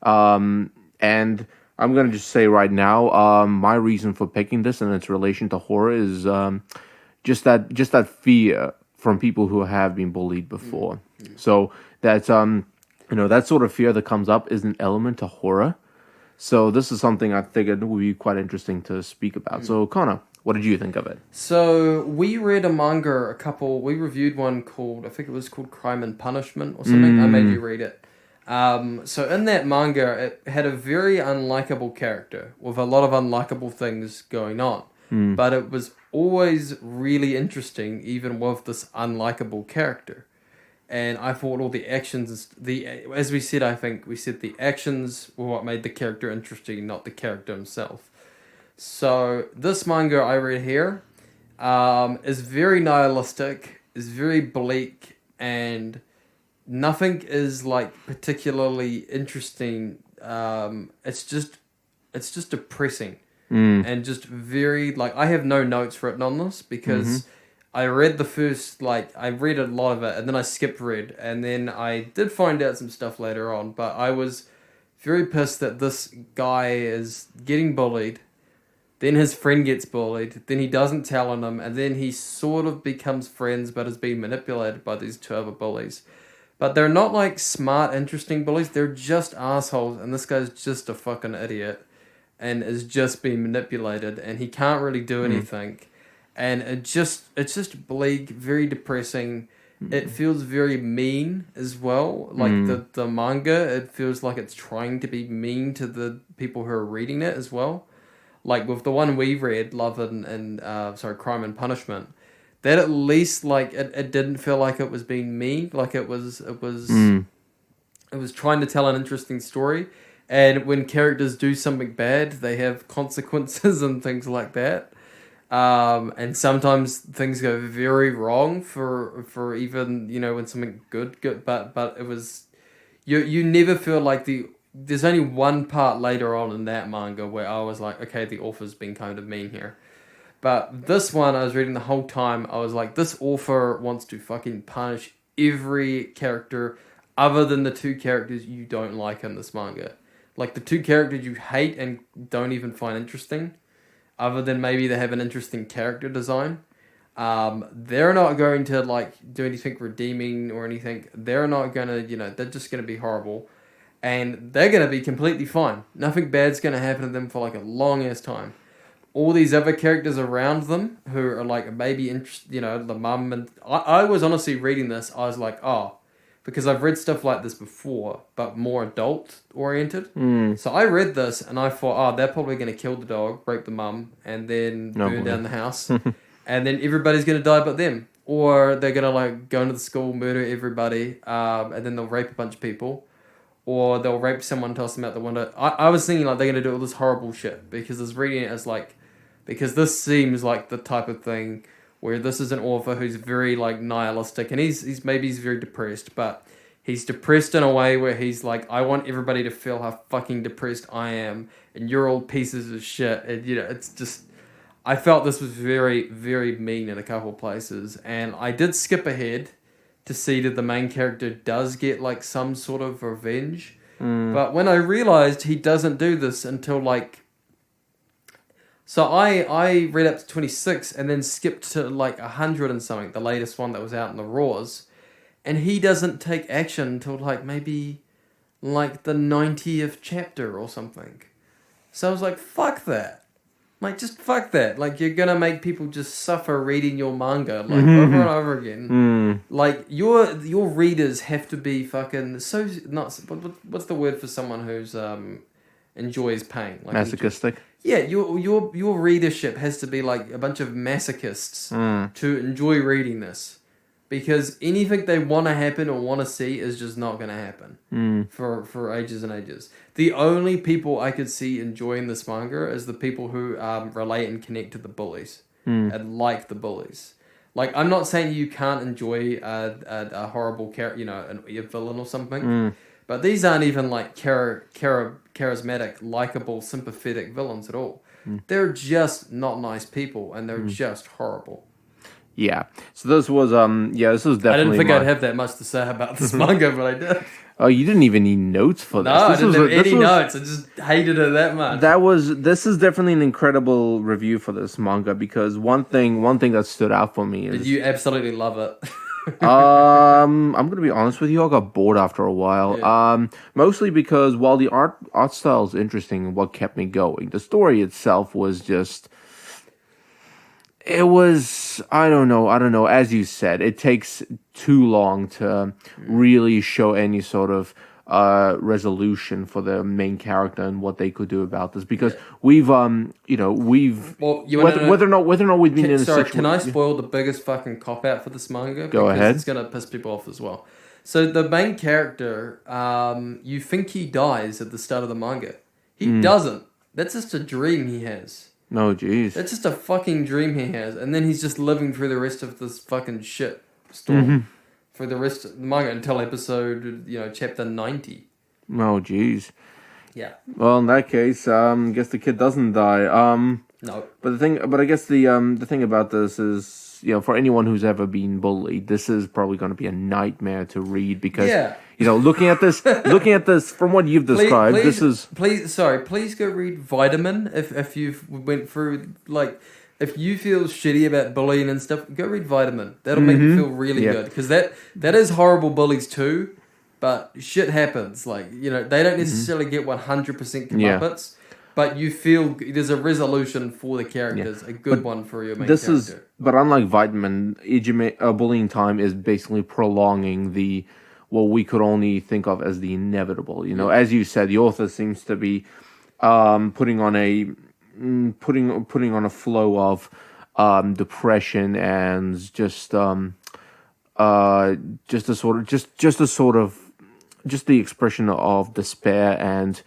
and I'm gonna just say right now, my reason for picking this and its relation to horror is just that fear from people who have been bullied before. So that's that sort of fear that comes up is an element to horror. So this is something I figured would be quite interesting to speak about. So Connor, what did you think of it? So we read a manga, we reviewed one called, I think it was called Crime and Punishment or something. I made you read it. So in that manga, it had a very unlikable character with a lot of unlikable things going on. But it was always really interesting, even with this unlikable character. And I thought all the actions, as we said, I think we said the actions were what made the character interesting, not the character himself. So this manga I read here is very nihilistic, is very bleak, and nothing is like particularly interesting. It's just depressing and just very like I have no notes written on this because I read the first I read a lot of it and then I skipped read and then I did find out some stuff later on, but I was very pissed that this guy is getting bullied. Then his friend gets bullied. Then he doesn't tell on him. And then he sort of becomes friends but is being manipulated by these two other bullies. But they're not like smart, interesting bullies. They're just assholes. And this guy's just a fucking idiot. And is just being manipulated. And he can't really do anything. And it's just bleak, very depressing. It feels very mean as well. Like the manga, it feels like it's trying to be mean to the people who are reading it as well. Like with the one we read, Crime and Punishment, that at least like it didn't feel like it was being mean, like it was trying to tell an interesting story, and when characters do something bad, they have consequences and things like that, and sometimes things go very wrong for even when something good, but it was you never feel like there's only one part later on in that manga where I was like, okay, the author's been kind of mean here. But this one, I was reading the whole time, I was like, this author wants to fucking punish every character other than the two characters you don't like in this manga. Like, the two characters you hate and don't even find interesting, other than maybe they have an interesting character design, they're not going to, like, do anything redeeming or anything. They're not going to, they're just going to be horrible. And they're going to be completely fine. Nothing bad's going to happen to them for like a long ass time. All these other characters around them who are like maybe the mum and I was honestly reading this. I was like, oh, because I've read stuff like this before, but more adult oriented. So I read this and I thought, oh, they're probably going to kill the dog, rape the mum, and then burn down the house, and then everybody's going to die but them, or they're going to like go into the school, murder everybody, and then they'll rape a bunch of people. Or they'll rape someone, toss them out the window. I was thinking like they're going to do all this horrible shit because I was reading it as like, because this seems like the type of thing where this is an author who's very like nihilistic and he's very depressed, but he's depressed in a way where he's like, I want everybody to feel how fucking depressed I am and you're all pieces of shit. And it's just, I felt this was very, very mean in a couple of places and I did skip ahead. to see that the main character does get like some sort of revenge. But when I realized he doesn't do this until like, so I read up to 26 and then skipped to like 100 and something, the latest one that was out in the Raws, and he doesn't take action until like maybe like the 90th chapter or something. So I was like, fuck that. Like, just fuck that. Like, you're gonna make people just suffer reading your manga, like, over and over again. Like, your readers have to be fucking so... What's the word for someone who's, enjoys pain? Like, Masochistic? Yeah, your readership has to be, like, a bunch of masochists to enjoy reading this. Because anything they want to happen or want to see is just not going to happen for ages and ages. The only people I could see enjoying this manga is the people who relate and connect to the bullies and like the bullies. Like, I'm not saying you can't enjoy a horrible a villain or something, but these aren't even like charismatic, likable, sympathetic villains at all. They're just not nice people, and they're just horrible. Yeah. So this was this was definitely. I didn't think I'd have that much to say about this manga, but I did. Oh, you didn't even need notes for this. No, This I didn't was have any notes. I just hated it that much. This is definitely an incredible review for this manga because one thing that stood out for me is Did you absolutely love it? I'm gonna be honest with you, I got bored after a while. Yeah. Mostly because while the art style is interesting and what kept me going, the story itself was just. It was, I don't know. As you said, it takes too long to really show any sort of resolution for the main character and what they could do about this. Because we've whether or not we've been in a situation. Can I spoil the biggest fucking cop out for this manga? Go ahead. It's gonna piss people off as well. So the main character, you think he dies at the start of the manga. He doesn't. That's just a dream he has. No, jeez. That's just a fucking dream he has, and then he's just living through the rest of this fucking shit story for the rest of the manga until episode, chapter 90. Oh, jeez. Yeah. Well, in that case, guess the kid doesn't die. No. But I guess the thing about this is, for anyone who's ever been bullied, this is probably going to be a nightmare to read because, looking at this from what you've described, please go read Vitamin if you've went through, like, if you feel shitty about bullying and stuff, go read Vitamin. That'll make you feel really good because that is horrible bullies too, but shit happens. Like, they don't necessarily get 100% comeuppance. But you feel there's a resolution for the characters, a good one for your main character. But unlike Vitamin, bullying time is basically prolonging what we could only think of as the inevitable. As you said, the author seems to be putting on a flow of depression and just the expression of despair and.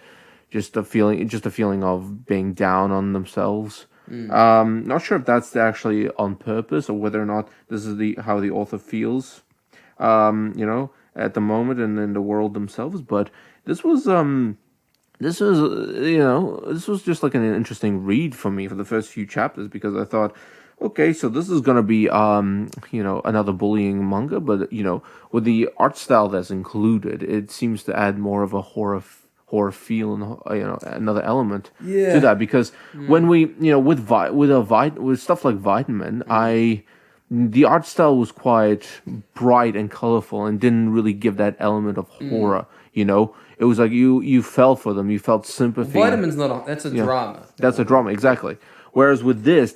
Just a feeling of being down on themselves. Not sure if that's actually on purpose or whether or not this is how the author feels, at the moment and in the world themselves. But this was just like an interesting read for me for the first few chapters because I thought, okay, so this is gonna be another bullying manga, but with the art style that's included, it seems to add more of a horror feel and another element to that because when we with stuff like Vitamin, the art style was quite bright and colorful and didn't really give that element of horror. It was like you fell for them, you felt sympathy. Vitamin's that's a drama. That's a drama, exactly. Whereas with this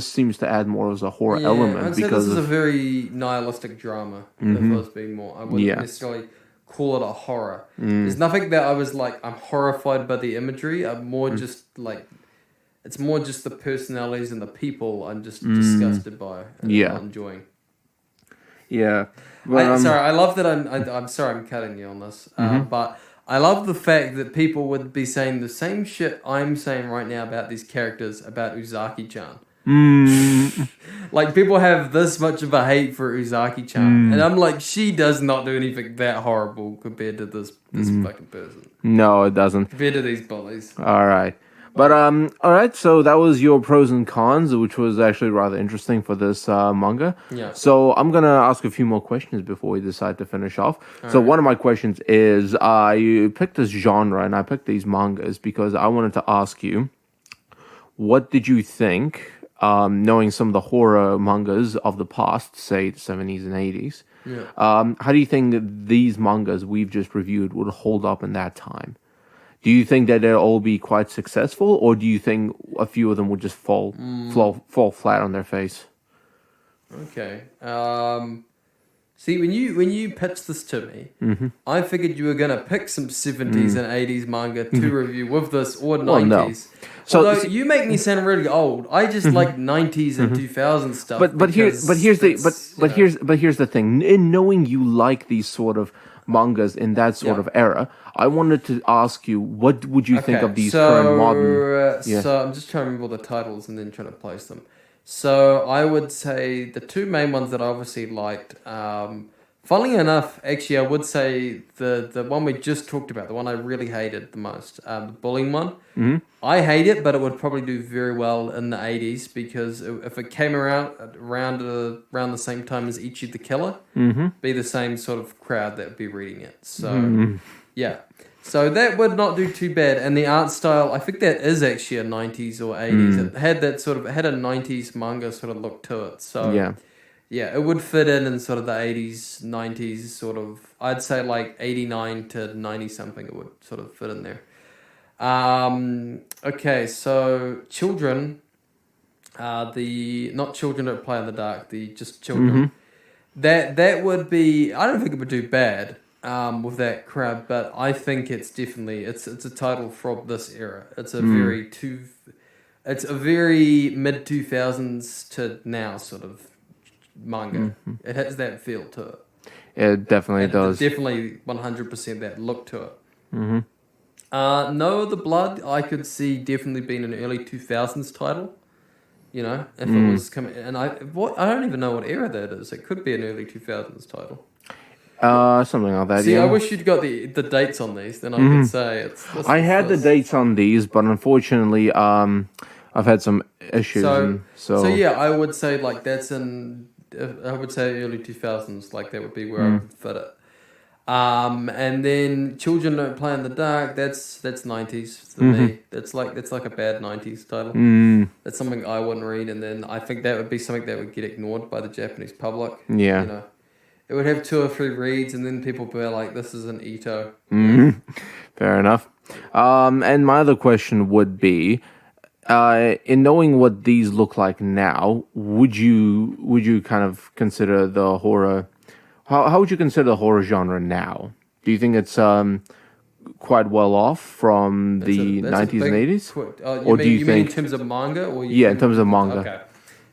seems to add more as a horror element I'd say because this is a very nihilistic drama. If I was being more, I wouldn't necessarily call it a horror. There's nothing that I was like, I'm horrified by the imagery. I'm more just like, it's more just the personalities and the people I'm just disgusted by and not enjoying. Yeah. I love that I'm sorry I'm cutting you on this, but I love the fact that people would be saying the same shit I'm saying right now about these characters, about Uzaki-chan. Like, people have this much of a hate for Uzaki-chan, and I'm like, she does not do anything that horrible compared to this fucking person. No, it doesn't. Compared to these bullies. All right. But all right. So that was your pros and cons, which was actually rather interesting for this manga. Yeah. So I'm gonna ask a few more questions before we decide to finish off. One of my questions is, I picked this genre and I picked these mangas because I wanted to ask you, what did you think, knowing some of the horror mangas of the past, say the 70s and 80s? Yeah. How do you think that these mangas we've just reviewed would hold up in that time? Do you think that they'll all be quite successful, or do you think a few of them would just fall flat on their face? Okay. See, when you pitched this to me, I figured you were gonna pick some 70s and 80s manga to review with this, or 90s. Well, no. Although you make me sound really old. I just like 90s and 2000s stuff. Here's the thing. In knowing you like these sort of mangas in that sort of era, I wanted to ask you, what would you think of these current modern? So I'm just trying to remember all the titles and then trying to place them. So I would say the two main ones that I obviously liked. Funnily enough, actually, I would say the one we just talked about, the one I really hated the most, the bullying one. Mm-hmm. I hate it, but it would probably do very well in the 80s because if it came around the same time as Ichi the Killer, be the same sort of crowd that would be reading it. So, yeah. So that would not do too bad. And the art style, I think that is actually a 90s or 80s. It had that sort of, it had a 90s manga sort of look to it. So, yeah, it would fit in sort of the 80s, 90s sort of, I'd say like 89 to 90 something, it would sort of fit in there. Okay, so children, not children that play in the dark, just children. That would be, I don't think it would do bad with that crowd, but I think it's definitely, it's a title from this era. It's a very mid 2000s to now sort of manga. It has that feel to it. It definitely does. Definitely 100% that look to it. No, the Blood I could see definitely being an early 2000s title. You know, if it was coming, and I don't even know what era that is. It could be an early 2000s title. Something like that. See, I wish you'd got the dates on these, then I could say it's. I had the dates on these, but unfortunately, I've had some issues. So yeah, I would say like that's in. I would say early 2000s, like that would be where I would fit it. And then Children Don't Play in the Dark, that's 90s for me. That's like a bad 90s title. That's something I wouldn't read, and then I think that would be something that would get ignored by the Japanese public. Yeah. You know, it would have 2 or 3 reads, and then people would be like, "This is an Ito." Fair enough. And my other question would be, in knowing what these look like now, would you kind of consider the horror? How would you consider the horror genre now? Do you think it's quite well off from the 90s and 80s? Or do you mean in terms of manga? Or in terms of manga. Okay.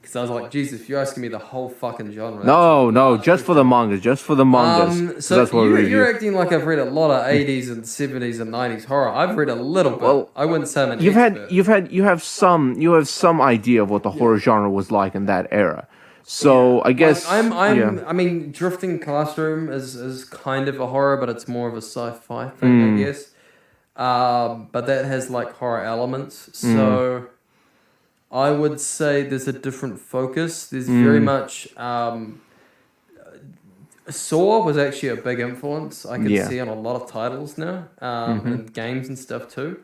Because I was like, Jesus, you're asking me the whole fucking genre. No, just for the mangas. Just for the mangas. So that's what you're acting like I've read a lot of 80s and 70s and 90s horror. I've read a little bit. Well, I wouldn't say I'm an expert. You have some idea of what the horror genre was like in that era. So I guess I mean, Drifting Classroom is kind of a horror, but it's more of a sci-fi thing, I guess. But that has like horror elements. So I would say there's a different focus. There's very much. Saw was actually a big influence. I can see on a lot of titles now, and games and stuff too.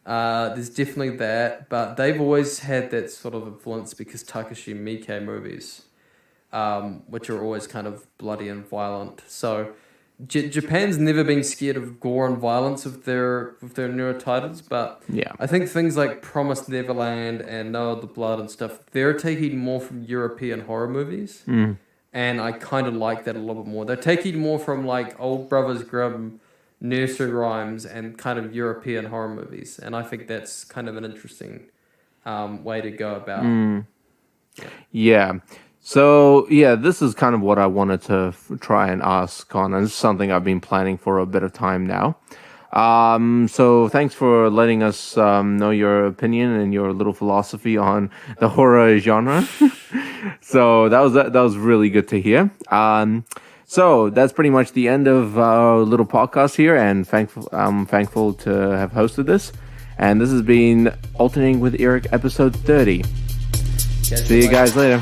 There's definitely that, but they've always had that sort of influence because Takashi Miike movies, which are always kind of bloody and violent. So Japan's never been scared of gore and violence with their newer titles, but I think things like Promised Neverland and Noah the Blood and stuff, they're taking more from European horror movies, and I kind of like that a little bit more. They're taking more from like Old Brothers Grimm, nursery rhymes, and kind of European horror movies, and I think that's kind of an interesting way to go about. So this is kind of what I wanted to try and ask on, and it's something I've been planning for a bit of time now. So thanks for letting us know your opinion and your little philosophy on the horror genre. So that was really good to hear. So that's pretty much the end of our little podcast here, and I'm thankful to have hosted this. And this has been Alternating with Eric, episode 30. Catch See you guys later.